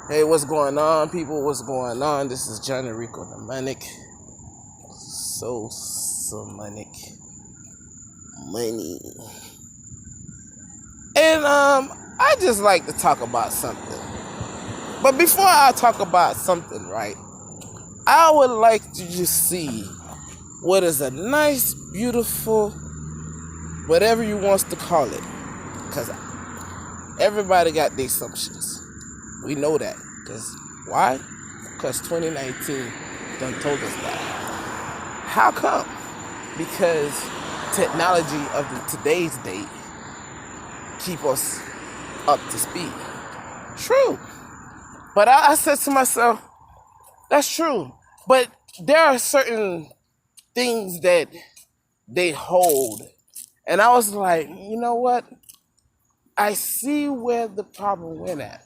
Hey, what's going on, people? What's going on? This is Johnny Ricohmnemonic. So Somonic money. And I just like to talk about something. But before I talk about something, right, I would like to just see what is a nice, beautiful, whatever you wants to call it. Because everybody got their assumptions. We know that. Because why? Because 2019 done told us that. How come? Because technology of today's date keep us up to speed. True. But I said to myself, that's true. But there are certain things that they hold. And I was like, you know what? I see where the problem went at.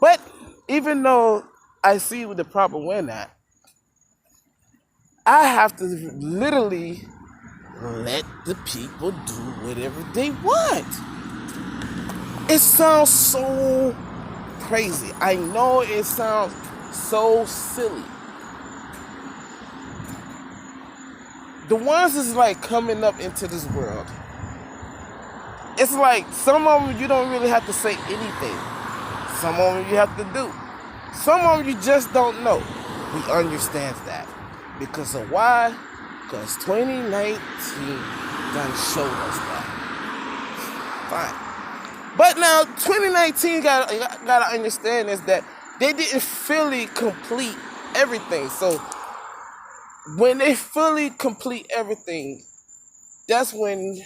But even though I see where the problem went at, I have to literally let the people do whatever they want. It sounds so crazy. I know it sounds so silly. The ones that's like coming up into this world, it's like some of them you don't really have to say anything. Some of them you have to do. Some of them you just don't know. We understand that. Because of why? Because 2019 done showed us that. Fine. But now 2019 gotta understand is that they didn't fully complete everything. So when they fully complete everything, that's when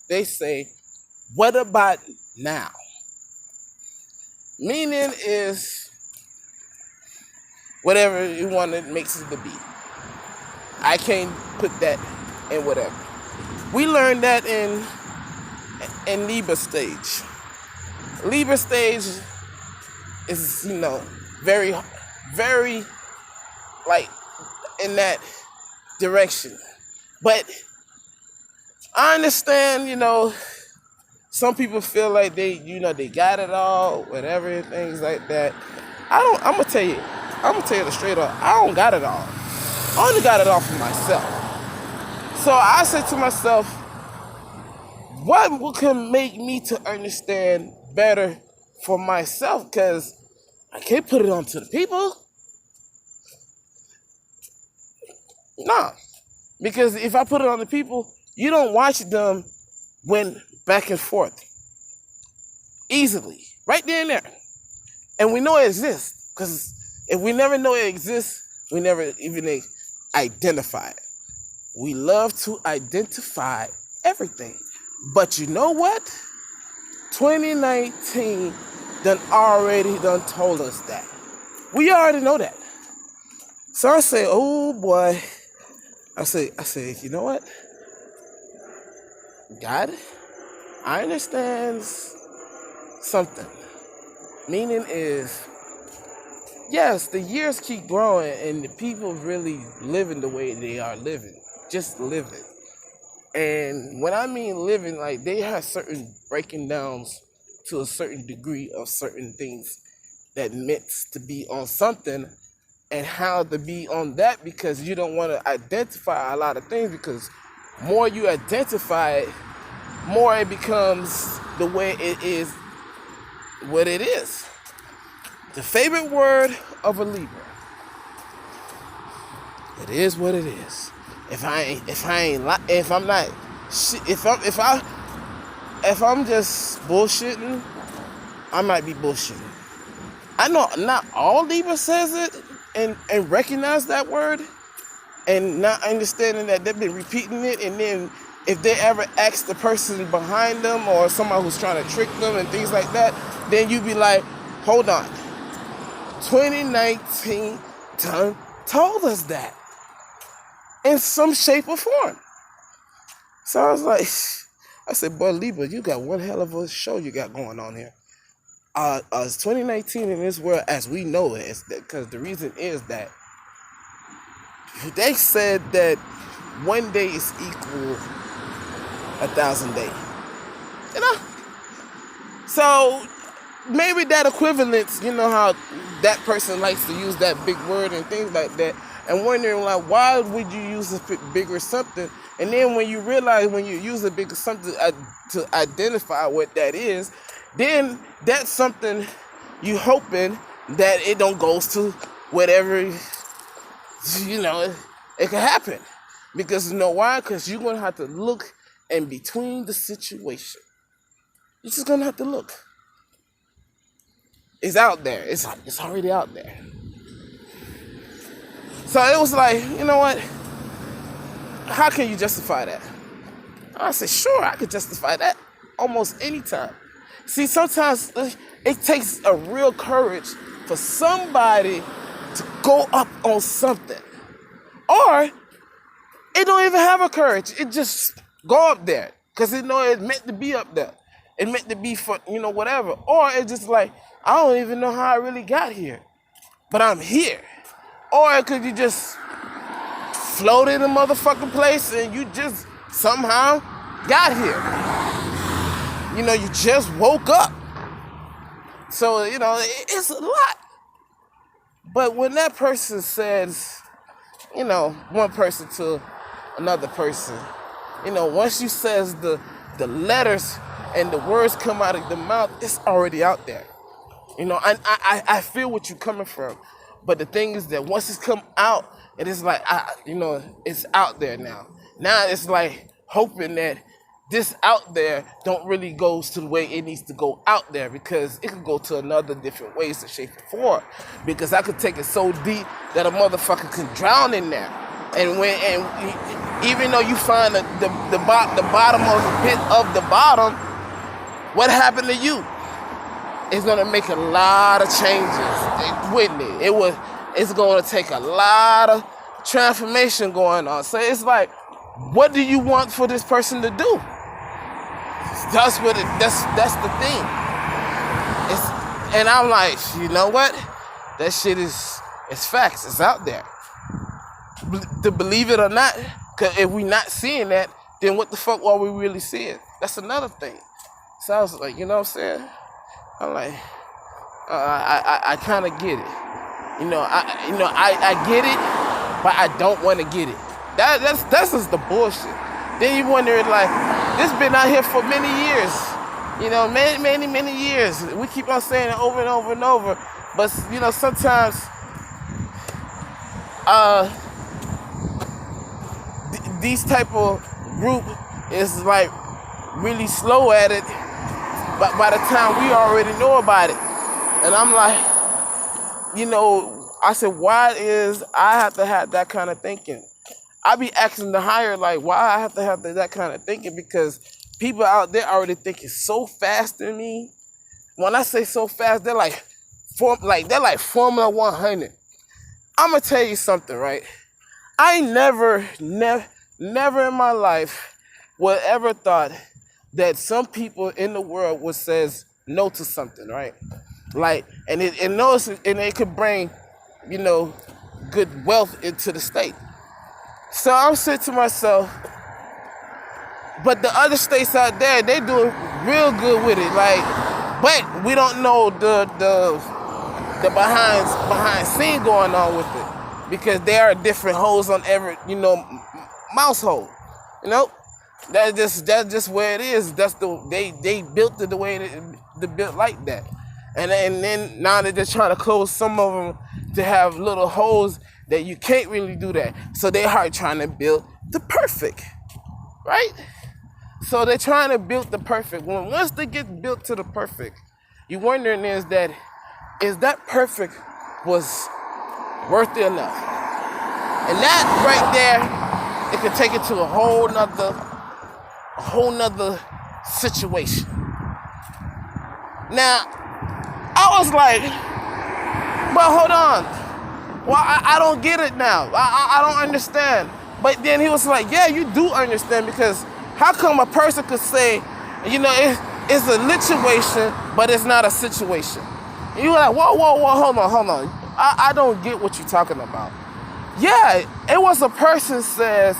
they say, what about now? Meaning is whatever you want to make it to be. I can't put that in whatever. We learned that in Libra stage. Libra stage is, very, very like in that direction. But I understand, some people feel like they got it all, whatever, things like that. I'm gonna tell you the straight up, I don't got it all. I only got it all for myself. So I said to myself, what can make me to understand better for myself? Because I can't put it on to the people. No. Because if I put it on the people, you don't watch them when back and forth. Easily. Right there and there. And we know it exists. Because if we never know it exists, we never even identify it. We love to identify everything. But you know what? 2019 done told us that. We already know that. So I say, oh boy. I say, you know what? God, I understand something. Meaning is, yes, the years keep growing and the people really living the way they are living. Just living. And when I mean living, like they have certain breaking downs to a certain degree of certain things that meant to be on something and how to be on that, because you don't want to identify a lot of things, because more you identify it, more it becomes the way it is, what it is. The favorite word of a Libra. It is what it is. If I'm just bullshitting, I might be bullshitting. I know not all Libra says it and recognize that word and not understanding that they've been repeating it, and then if they ever ask the person behind them or somebody who's trying to trick them and things like that, then you be like, hold on. 2019 told us that in some shape or form. So I was like, I said, boy, Libra, you got one hell of a show you got going on here. 2019 in this world as we know it, is that because the reason is that they said that one day is equal 1,000 days. So maybe that equivalence, you know how that person likes to use that big word and things like that, and wondering like, why would you use a bigger something? And then when you realize when you use a bigger something to identify what that is, then that's something you hoping that it don't goes to whatever, you know, it can happen. Because you know why? Because you're going to have to look in between the situation. You're just going to have to look. It's out there. It's already out there. So it was like, you know what? How can you justify that? I said, sure, I could justify that almost any time. See, sometimes it takes a real courage for somebody to go up on something. Or it don't even have a courage. It just go up there. Because it know it's meant to be up there. It meant to be for, you know, whatever. Or it's just like, I don't even know how I really got here. But I'm here. Or could you just float in a motherfucking place and you just somehow got here. You know, you just woke up. So, you know, it's a lot. But when that person says, you know, one person to another person, you know, once you says the letters and the words come out of the mouth, it's already out there. You know, I feel what you're coming from. But the thing is that once it's come out, it is like, you know, it's out there now. Now it's like hoping that this out there don't really goes to the way it needs to go out there, because it could go to another different ways, shape, or form. Because I could take it so deep that a motherfucker could drown in there. And even though you find the bottom of the pit of the bottom, what happened to you? It's gonna make a lot of changes, wouldn't it? It's gonna take a lot of transformation going on. So it's like, what do you want for this person to do? That's the thing. And I'm like, you know what? That shit is facts. It's out there. To believe it or not, because if we not seeing that, then what the fuck are we really seeing? That's another thing. So I was like, you know what I'm saying? I'm like, I kind of get it. I get it, but I don't want to get it. That's just the bullshit. Then you wonder, like, this been out here for many years. You know, many years. We keep on saying it over and over and over. But, you know, sometimes these type of group is like really slow at it. But by the time we already know about it. And I'm like, you know, I said, why is I have to have that kind of thinking? I be asking the higher, like, why I have to have that kind of thinking? Because people out there already thinking so fast than me. When I say so fast, they're like Formula 100. I'm gonna tell you something, right? I never in my life would ever thought that some people in the world would says no to something, right? Like, and it could bring, you know, good wealth into the state. So I'm saying to myself, but the other states out there, they doing real good with it. Like, but we don't know the behind scene going on with it, because there are different holes on every, you know, mouse hole. You know, that's just where it is. That's they built it the way they built like that. And then now they're just trying to close some of them to have little holes that you can't really do that. So they are trying to build the perfect, right? So they're trying to build the perfect. Once they get built to the perfect, you're wondering is that perfect was worth it enough? And that right there, it could take it to a whole nother situation. Now, I was like, but hold on. Well, I don't get it now. I don't understand. But then he was like, yeah, you do understand, because how come a person could say, you know, it's a situation, but it's not a situation? And you were like, whoa, hold on. I don't get what you're talking about. Yeah, it was a person says,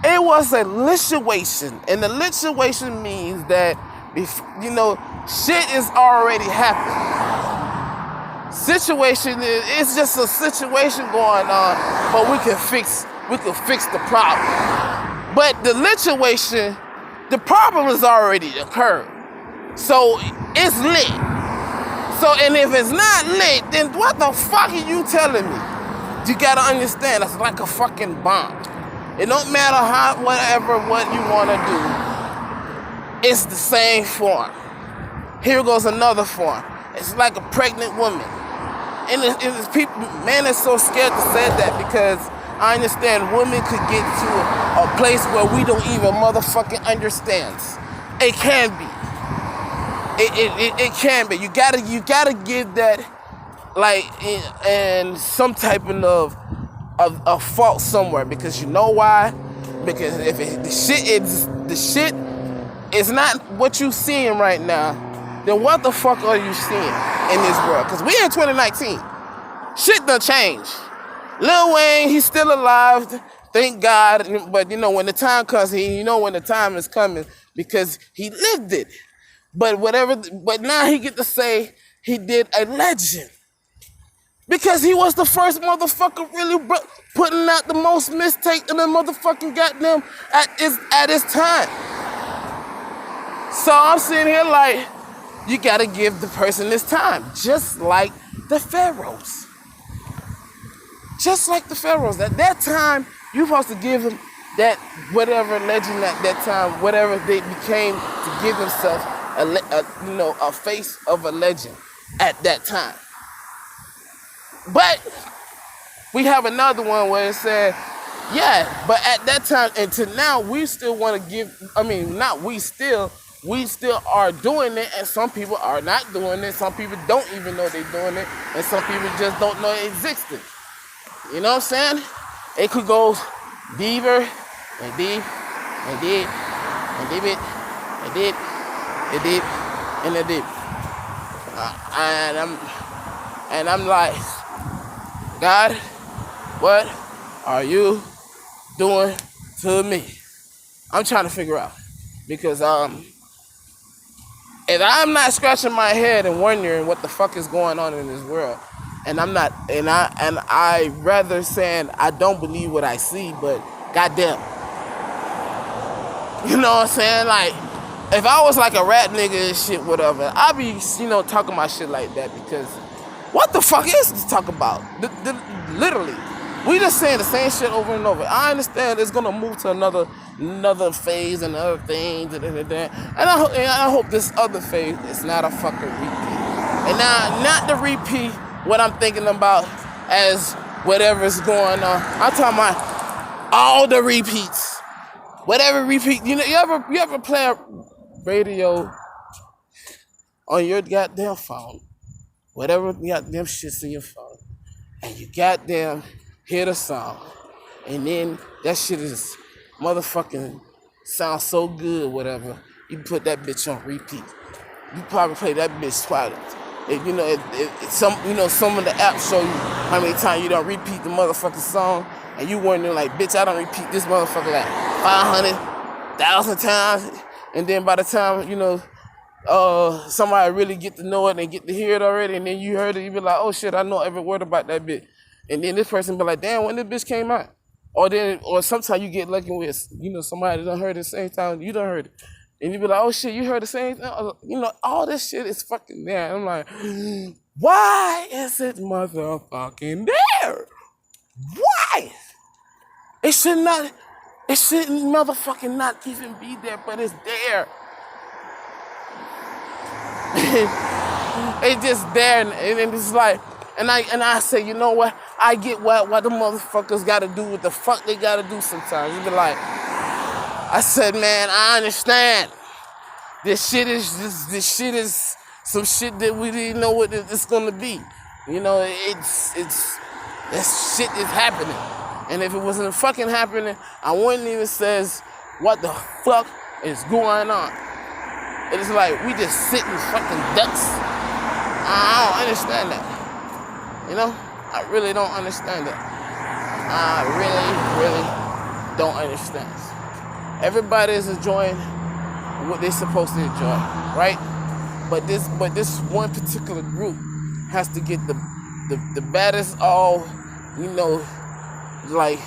it was a lituation. And the lituation means that You know, shit is already happened. Situation it's just a situation going on, but we can fix the problem. But the lituation, the problem has already occurred. So it's lit. So, and if it's not lit, then what the fuck are you telling me? You gotta understand, it's like a fucking bomb. It don't matter what you wanna do, it's the same form. Here goes another form. It's like a pregnant woman. And it's people, man is so scared to say that because I understand women could get to a place where we don't even motherfucking understand. It can be. It can be. You gotta give that like in some type of fault somewhere, because you know why? Because if the shit is not what you seeing right now, then what the fuck are you seeing in this world? Because we in 2019. Shit done changed. Lil Wayne, he's still alive, thank God. But you know, when the time comes, when the time is coming, because he lived it. But now he get to say he did a legend. Because he was the first motherfucker really putting out the most mistake in the motherfucking goddamn at his time. So I'm sitting here like, you gotta give the person this time, just like the pharaohs. Just like the pharaohs. At that time, you're supposed to give them that whatever legend at that time, whatever they became, to give themselves a face of a legend at that time. But we have another one where it said, yeah, but at that time until now, we still want to give. We still are doing it, and some people are not doing it. Some people don't even know they're doing it, and some people just don't know it existed. You know what I'm saying? It could go deeper and deep and deep and deep it and deep and deep and the deep. And I'm like, God, what are you doing to me? I'm trying to figure out, because if I'm not scratching my head and wondering what the fuck is going on in this world, and I rather saying I don't believe what I see, but goddamn, you know what I'm saying? Like, if I was like a rap nigga and shit, whatever, I'd be talking my shit like that, because what the fuck is this talk about? Literally, we just saying the same shit over and over. I understand it's gonna move to another phase and other things, and I hope this other phase is not a fucking repeat. And now, not the repeat what I'm thinking about as whatever's going on. I'm talking about all the repeats. Whatever repeat, you ever play a radio on your goddamn phone, whatever goddamn shit's in your phone, and you goddamn hear the song, and then that shit is motherfucking sounds so good, whatever, you put that bitch on repeat. You probably play that bitch twice. Some of the apps show you how many times you don't repeat the motherfucking song, and you wondering like, bitch, I don't repeat this motherfucker like 500,000 times, and then by the time somebody really get to know it and get to hear it already, and then you heard it, you be like, oh shit, I know every word about that bitch, and then this person be like, damn, when this bitch came out, or sometimes you get lucky with somebody done heard it the same time you done heard it. And you be like, oh shit, you heard the same thing? All this shit is fucking there. I'm like, why is it motherfucking there? Why? It shouldn't motherfucking not even be there, but it's there. It's just there, and it's like, and I say, you know what? I get what the motherfuckers gotta do what the fuck they gotta do sometimes. You be like, I said, man, I understand. This shit is some shit that we didn't know what it's gonna be. This shit is happening. And if it wasn't fucking happening, I wouldn't even says what the fuck is going on. It's like we just sitting fucking ducks. I don't understand that. I really don't understand that. I really, really don't understand. Everybody is enjoying what they're supposed to enjoy, right? But this one particular group has to get the baddest, all, you know, like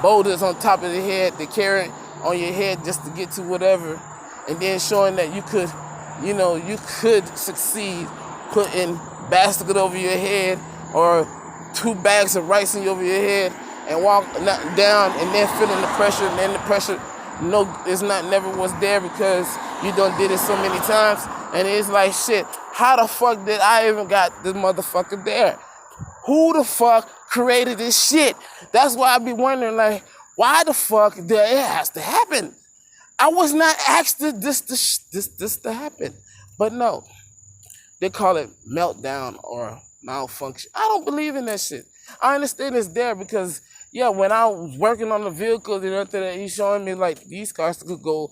boulders on top of the head, they carry it on your head just to get to whatever, and then showing that you could, you know, you could succeed putting basket over your head or 2 bags of rice over your head and walk down, and then feeling the pressure, and then the pressure never was there because you done did it so many times, and it's like, shit, how the fuck did I even got this motherfucker there? Who the fuck created this shit? That's why I be wondering, like, why the fuck did it has to happen? I was not asked this to happen, but no, they call it meltdown or malfunction. I don't believe in that shit. I understand it's there because, yeah, when I was working on the vehicles and everything, he's showing me like these cars could go,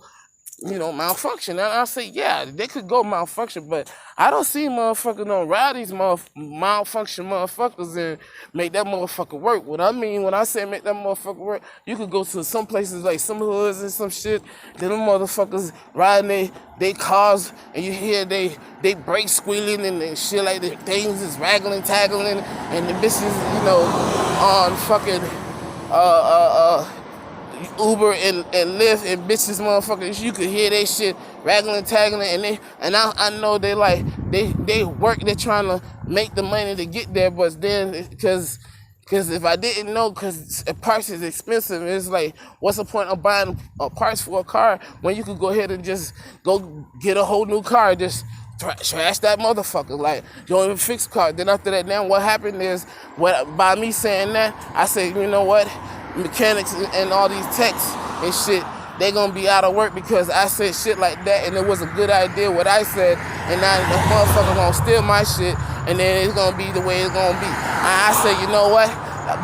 you know, malfunction. And I say, yeah, they could go malfunction, but I don't see motherfuckers don't ride these malfunction motherfuckers and make that motherfucker work. What I mean when I say make that motherfucker work, you could go to some places like some hoods and some shit, then them motherfuckers riding they cars and you hear they brake squealing and shit like that. Things is raggling, taggling, and the bitches, you know, on fucking Uber and Lyft and bitches motherfuckers, you could hear they shit raggling, tagging, and I know they like they work, they're trying to make the money to get there, but then because if I didn't know, because parts is expensive, it's like, what's the point of buying parts for a car when you could go ahead and just go get a whole new car, just trash that motherfucker, like, don't even fix the car. Then after that, now what happened is, by me saying that, I say, you know what, mechanics and all these techs and shit, they gonna be out of work because I said shit like that, and it was a good idea what I said, and now the motherfucker gonna steal my shit, and then it's gonna be the way it's gonna be. I said, you know what,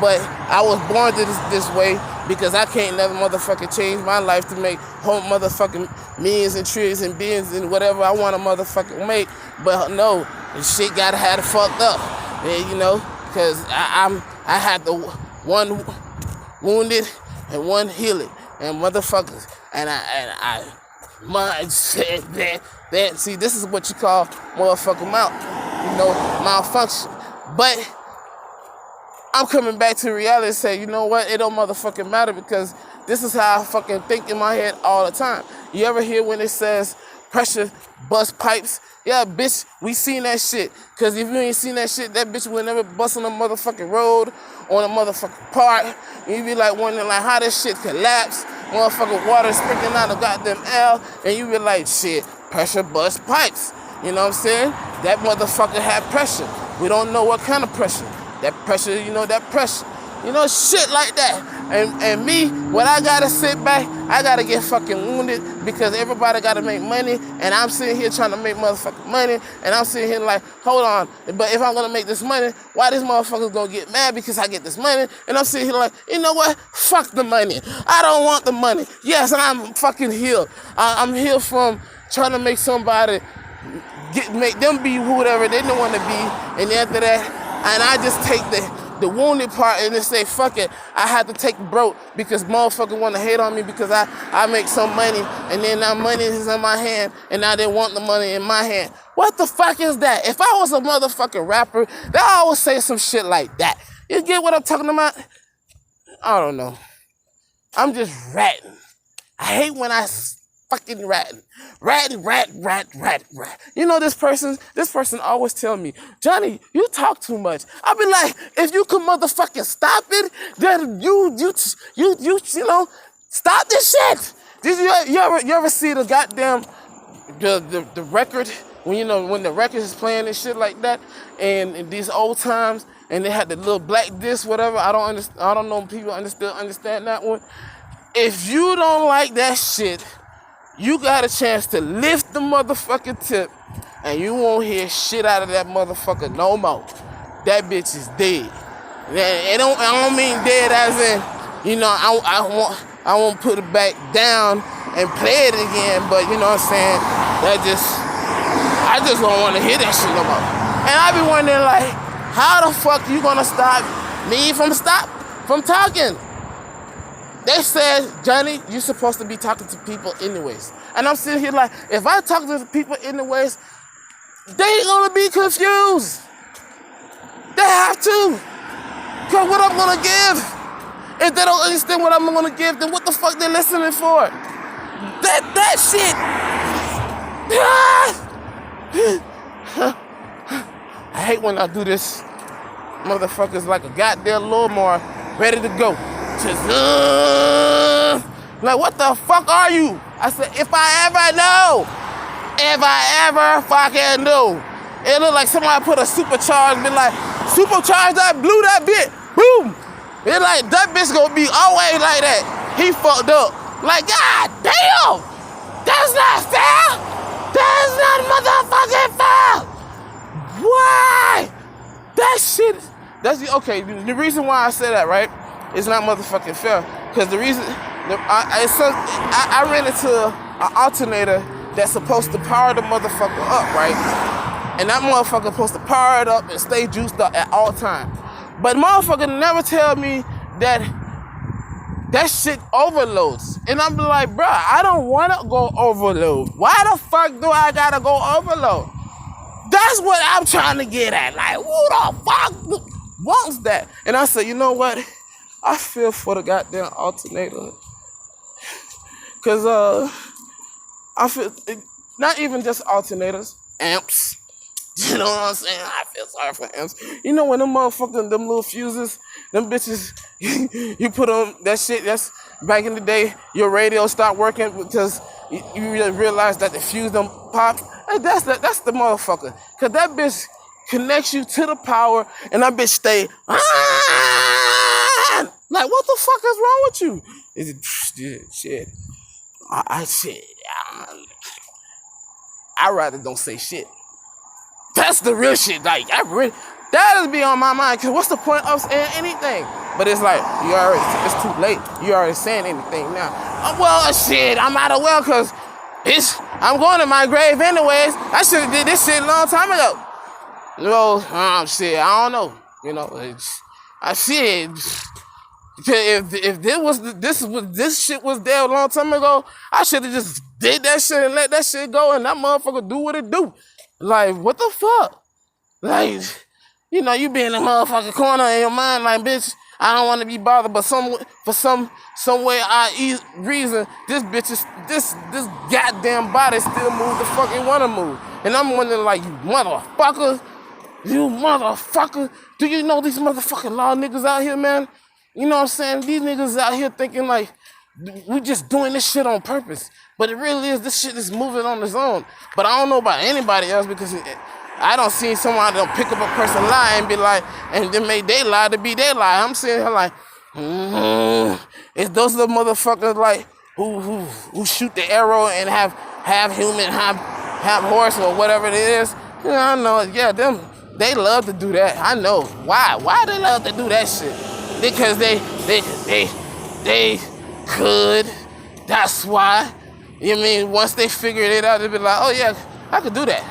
but I was born to this way because I can't never motherfucking change my life to make whole motherfucking millions and trillions and billions and whatever I want to motherfucking make. But no, the shit gotta have it fucked up, and, you know, because I had the one wounded and one healing, and motherfuckers, and I said that. See, this is what you call motherfucking malfunction. But I'm coming back to reality and say, you know what, it don't motherfucking matter because this is how I fucking think in my head all the time. You ever hear when it says pressure bust pipes? Yeah, bitch, we seen that shit. Because if you ain't seen that shit, that bitch would never bust on a motherfucking road, on a motherfucking park. And you be like wondering like how this shit collapsed. Motherfucking water sprinkling out the goddamn L. And you be like, shit, pressure bust pipes. You know what I'm saying? That motherfucker had pressure. We don't know what kind of pressure. That pressure, you know, that pressure. You know, shit like that. And me, when I gotta sit back, I gotta get fucking wounded because everybody gotta make money, and I'm sitting here trying to make motherfucking money, and I'm sitting here like, hold on, but if I'm gonna make this money, why this motherfucker's gonna get mad because I get this money? And I'm sitting here like, you know what? Fuck the money. I don't want the money. Yes, and I'm fucking healed. I'm healed from trying to make somebody make them be whatever they don't want to be, and after that, and I just take the wounded part and just say, fuck it, I had to take the broke because motherfucker want to hate on me because I make some money, and then that money is in my hand, and now they want the money in my hand. What the fuck is that? If I was a motherfucking rapper, they always say some shit like that. You get what I'm talking about? I don't know. I'm just ratting. I hate when I fucking ratting. Rat. You know, this person always tell me, Johnny, you talk too much. I be like, if you could motherfucking stop it, then you know, stop this shit. Did you ever see the goddamn the record when the record is playing and shit like that, and in these old times, and they had the little black disc, whatever. I don't know if people understand that one. If you don't like that shit, you got a chance to lift the motherfucking tip, and you won't hear shit out of that motherfucker no more. That bitch is dead. I don't mean dead as in, you know, I won't put it back down and play it again, but you know what I'm saying? I just don't want to hear that shit no more. And I be wondering like, how the fuck you gonna stop me from talking? They said, Johnny, you're supposed to be talking to people anyways. And I'm sitting here like, if I talk to the people anyways, they gonna be confused. They have to. Cause what I'm gonna give, if they don't understand what I'm gonna give, then what the fuck they listening for? That shit. I hate when I do this. Motherfuckers like a goddamn lawnmower ready to go. Just, like, what the fuck are you? I said, if I ever fucking do. It look like somebody put a supercharged, be like, supercharged that, blew that bit, boom. It like, that bitch gonna be always like that. He fucked up. Like, god damn, that's not fair. That's not motherfucking fair. Why? That shit, okay, the reason why I say that, right, it's not motherfucking fair. Because the reason, I ran into an alternator that's supposed to power the motherfucker up, right? And that motherfucker supposed to power it up and stay juiced up at all times. But motherfucker never tell me that shit overloads. And I'm like, bruh, I don't want to go overload. Why the fuck do I gotta go overload? That's what I'm trying to get at. Like, who the fuck wants that? And I said, you know what? I feel for the goddamn alternator. Cause I feel, not even just alternators, amps. You know what I'm saying? I feel sorry for amps. You know when them motherfuckers, them little fuses, them bitches, you put on that shit, that's back in the day, your radio stopped working because you realize that the fuse don't pop. And that's the motherfucker. Cause that bitch connects you to the power and that bitch stay, like, what the fuck is wrong with you? Is it shit? I rather don't say shit. That's the real shit. Like, that'll be on my mind. Cause what's the point of saying anything? But it's like, it's too late. You already saying anything now. Well, shit, I'm out of well, cause I'm going to my grave anyways. I should have did this shit a long time ago. You know, shit, I don't know. You know, I shit. If this shit was there a long time ago, I should have just did that shit and let that shit go and that motherfucker do what it do. Like, what the fuck? Like, you know, you be in the motherfucking corner in your mind like, bitch, I don't want to be bothered, but for some way, reason, this goddamn body still move the fuck it want to move. And I'm wondering, like, you motherfucker, do you know these motherfucking law niggas out here, man? You know what I'm saying? These niggas out here thinking like, we just doing this shit on purpose. But it really is, this shit is moving on its own. But I don't know about anybody else because I don't see someone that pick up a person lie and be like, and then make they lie to be their lie. I'm sitting here like, it's those little motherfuckers like who shoot the arrow and have human, have horse or whatever it is. You know, I know, yeah, they love to do that. I know. Why? Why they love to do that shit? Because they could. That's why. You mean once they figured it out, they be like, oh yeah, I could do that.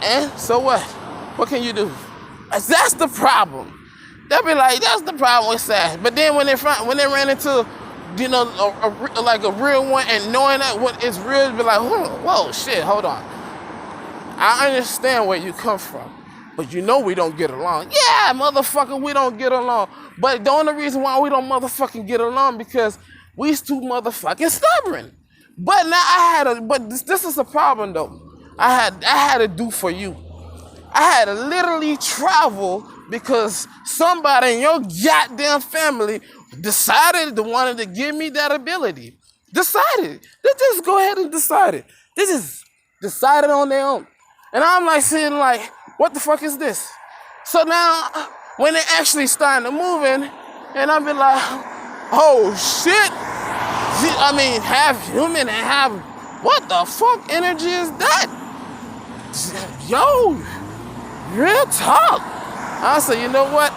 And so what? What can you do? That's the problem. They'll be like, that's the problem with SAS. But then when they ran into, you know, like a real one and knowing that what is real, be like, whoa, shit, hold on. I understand where you come from, but you know we don't get along. Yeah, motherfucker, we don't get along. But the only reason why we don't motherfucking get along because we's too motherfucking stubborn. But now but this is a problem though. I had to do for you. I had to literally travel because somebody in your goddamn family decided to wanted to give me that ability. Decided. They just go ahead and decide it. They just decided on their own. And I'm like sitting like, what the fuck is this? So now, when they actually starting to moving, and I be like, oh shit. I mean, half human and half, what the fuck energy is that? Yo, real talk. I said, you know what?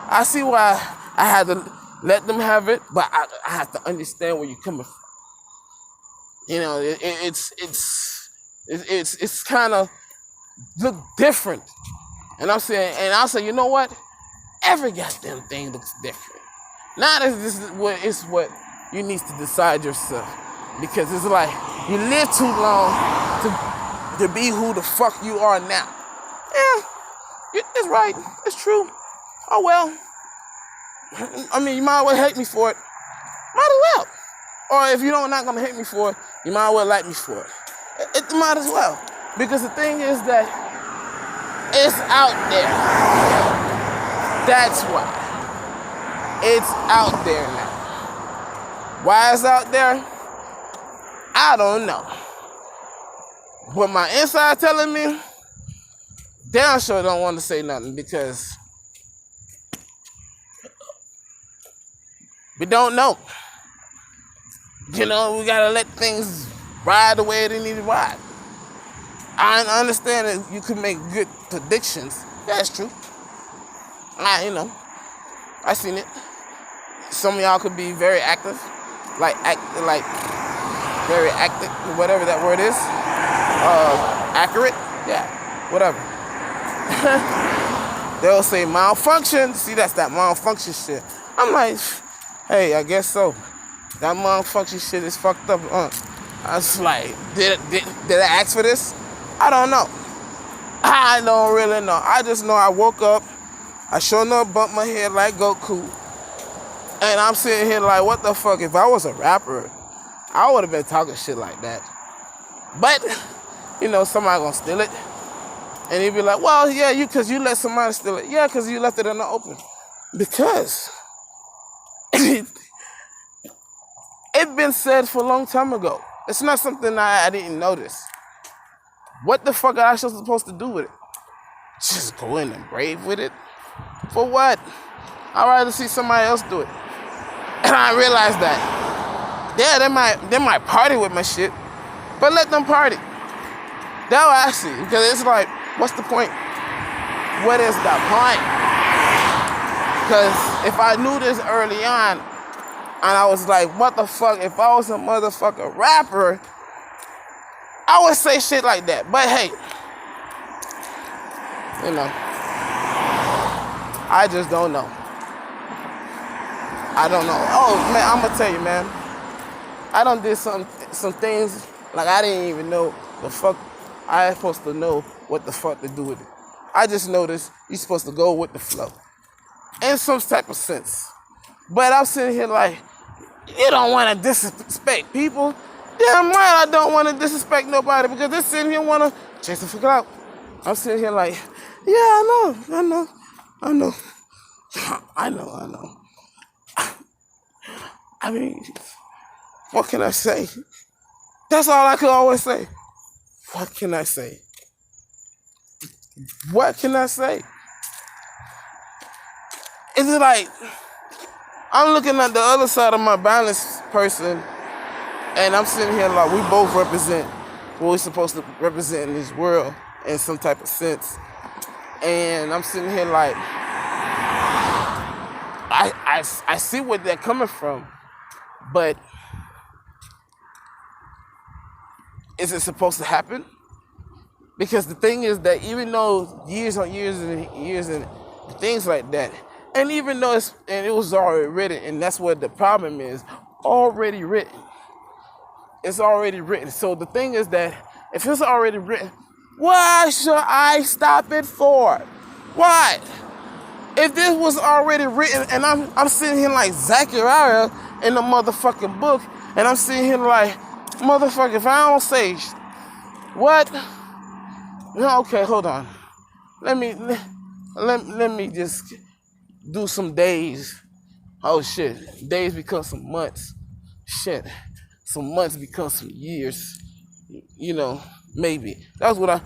I see why I had to let them have it, but I have to understand where you're coming from. You know, it's kind of look different. And I say, you know what? Every goddamn thing looks different. Now this is what you need to decide yourself. Because it's like, you live too long to be who the fuck you are now. Yeah, it's right. It's true. Oh well. I mean, you might as well hate me for it. Might as well. Or if you don't not gonna hate me for it, you might as well like me for it. It might as well. Because the thing is that it's out there. That's why. It's out there now. Why it's out there? I don't know. But my inside telling me, damn sure don't want to say nothing because we don't know. You know, we gotta let things ride the way they need to ride. I understand that you can make good predictions. That's true. I seen it. Some of y'all could be very active, like very active, whatever that word is. Accurate, yeah, whatever. They'll say malfunction. See, that's that malfunction shit. I'm like, hey, I guess so. That malfunction shit is fucked up. I was like, did I ask for this? I don't know. I don't really know. I just know I woke up. I sure enough bumped my head like Goku. And I'm sitting here like, what the fuck? If I was a rapper, I would have been talking shit like that. But, somebody gonna steal it. And he'd be like, well, yeah, because you let somebody steal it. Yeah, because you left it in the open. Because it's been said for a long time ago. It's not something I didn't notice. What the fuck are I supposed to do with it? Just go in and brave with it? For what? I'd rather see somebody else do it. And I realized that, yeah, they might party with my shit, but let them party. That's what I see. Because it's like, what's the point? What is the point? Because if I knew this early on, and I was like, what the fuck, if I was a motherfucking rapper, I would say shit like that. But hey, I just don't know. I don't know. Oh, man, I'm going to tell you, man. I done did some things like I didn't even know the fuck I was supposed to know what the fuck to do with it. I just noticed you're supposed to go with the flow. In some type of sense. But I'm sitting here like, you don't want to disrespect people. Damn right I don't want to disrespect nobody because they're sitting here want to chase the fuck out. I'm sitting here like, yeah, I know. I mean, what can I say? That's all I could always say. What can I say? What can I say? Is it like, I'm looking at the other side of my balance person, and I'm sitting here like, we both represent what we're supposed to represent in this world in some type of sense. And I'm sitting here like, I see where they're coming from, but is it supposed to happen? Because the thing is that even though years on years and years and things like that, and even though it was already written, and that's what the problem is, already written. It's already written. So the thing is that if it's already written, why should I stop it for? Why? If this was already written and I'm sitting here like Zachariah in the motherfucking book, and I'm sitting here like, motherfucker, if I don't say what? No, okay, hold on. Let me just do some days. Oh shit. Days become some months. Shit. Some months become some years. Maybe. That's what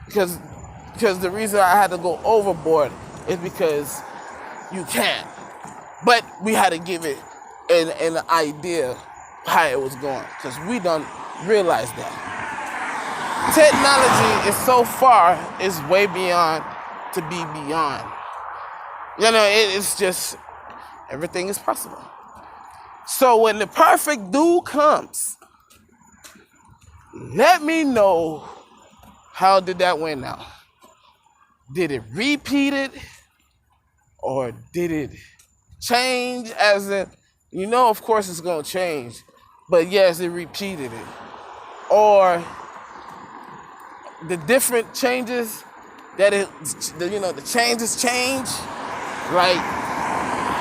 because the reason I had to go overboard is because you can. But we had to give it an idea how it was going. Because we don't realize that. Technology is so far, it's way beyond to be beyond. It's just, everything is possible. So when the perfect dude comes, let me know, how did that went out? Did it repeat it? Or did it change as in, You know, of course, it's gonna change, but yes, it repeated it. Or the different changes that the changes change. Like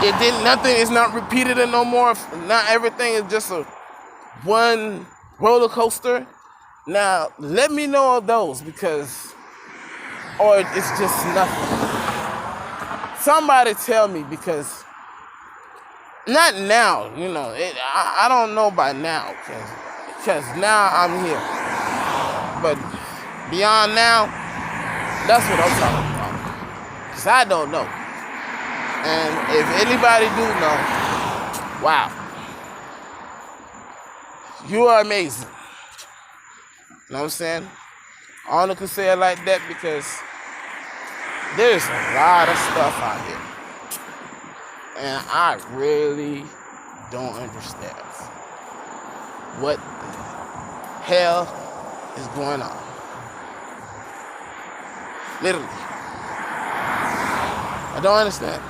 it didn't. Nothing is not repeated no more. Not everything is just a one roller coaster. Now, let me know of those or it's just nothing. Somebody tell me because not now, I don't know by now because now I'm here. But beyond now, that's what I'm talking about. Because I don't know. And if anybody do know, wow. You are amazing. You know what I'm saying? I only can say it like that because there's a lot of stuff out here. And I really don't understand what the hell is going on. Literally. I don't understand.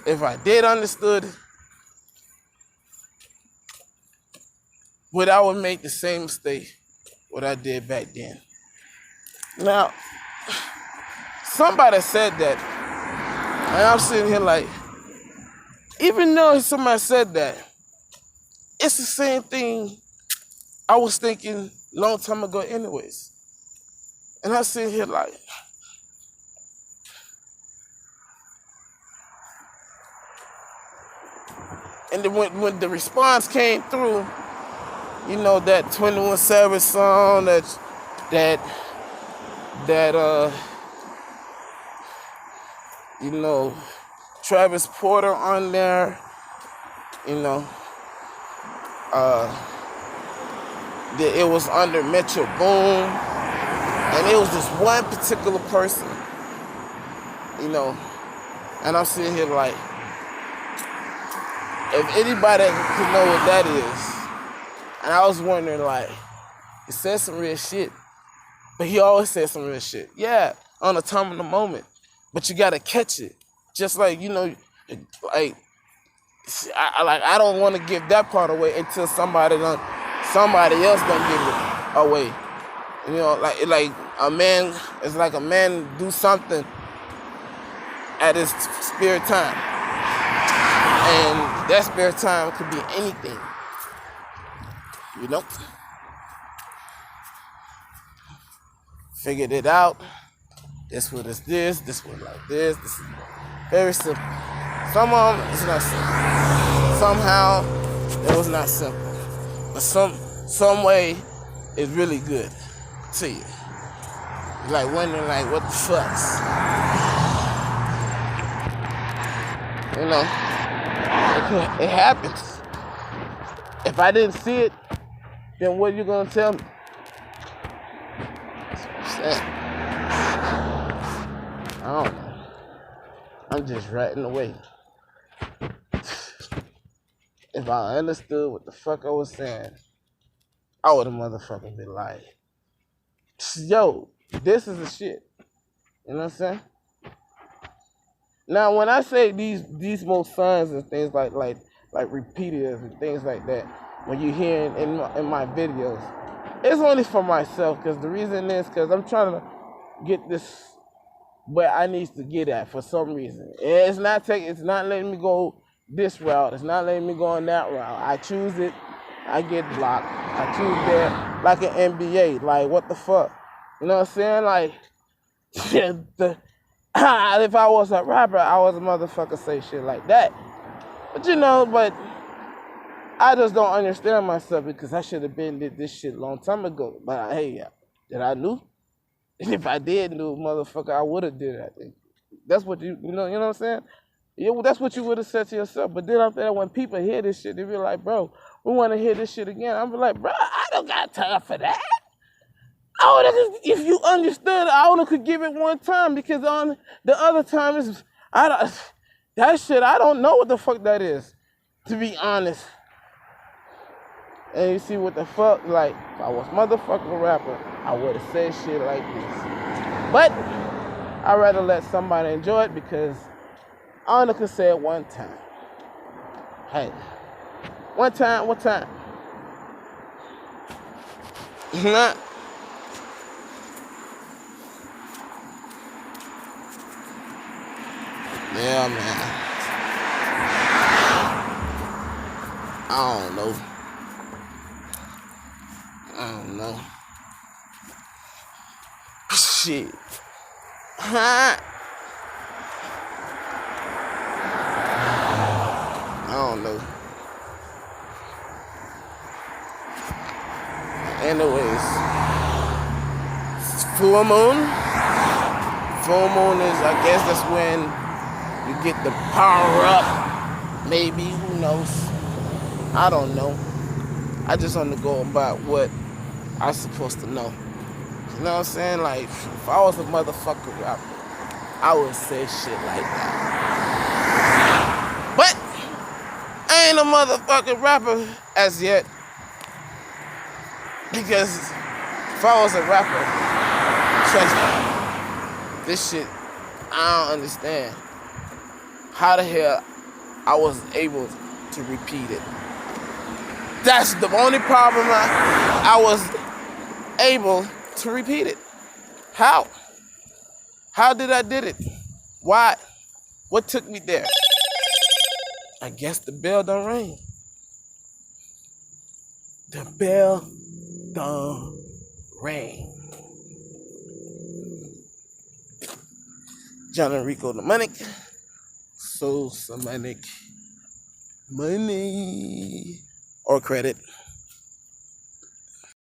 If I did understood, I would make the same mistake what I did back then. Now, somebody said that, and I'm sitting here like, even though somebody said that, it's the same thing I was thinking a long time ago anyways. And I'm sitting here like, and then when the response came through, that 21 Savage song, that Travis Porter on there, that it was under Metro Boom, and it was this one particular person, and I'm sitting here like, if anybody could know what that is, and I was wondering like, he said some real shit, but he always said some real shit. Yeah, on the time of the moment, but you gotta catch it. Just like like I don't want to give that part away until somebody else done give it away. Like a man, it's like a man do something at his spare time, and that spare time could be anything. Figured it out. This what is this one like this. This is very simple. Some of them it's not simple. Somehow it was not simple. But some way it's really good to you. You're like wondering like what the fucks. It happens. If I didn't see it, then what are you gonna tell me? That's what I'm saying. I don't know. I'm just writing away. If I understood what the fuck I was saying, I would have motherfucking been like, yo, this is the shit. You know what I'm saying? Now, when I say these most signs and things like repeated and things like that, when you hear in my videos, it's only for myself. Because the reason is because I'm trying to get this where I need to get at for some reason. It's not letting me go this route. It's not letting me go on that route. I choose it, I get blocked. I choose that like an NBA. Like, what the fuck? You know what I'm saying? Like, if I was a rapper, I was a motherfucker say shit like that. But I just don't understand myself because I should have been did this shit a long time ago. But hey, did I knew? And if I did know, motherfucker, I would have did that thing. That's what you know what I'm saying? Yeah, well, that's what you would have said to yourself. But then after that, when people hear this shit, they be like, bro, we want to hear this shit again. I'm like, bro, I don't got time for that. If you understood, I only could give it one time because on the other time, that shit, I don't know what the fuck that is, to be honest. And you see what the fuck, like, if I was motherfucking rapper, I would have said shit like this. But I'd rather let somebody enjoy it because I only could say it one time. Hey, one time. Nah. Yeah, man. I don't know. I don't know. Shit. I don't know. Anyways, full moon. Full moon is, I guess, that's when you get the power up. Maybe, who knows? I don't know. I just want to go about what I'm supposed to know. You know what I'm saying? Like, if I was a motherfucker rapper, I would say shit like that. But I ain't a motherfucking rapper as yet. Because if I was a rapper, trust me, this shit, I don't understand how the hell I was able to repeat it. That's the only problem. I was able to repeat it. How? How did I did it? Why? What took me there? I guess the bell don't ring. The bell don't ring. John and Ricohmnemonic. So semantic money or credit.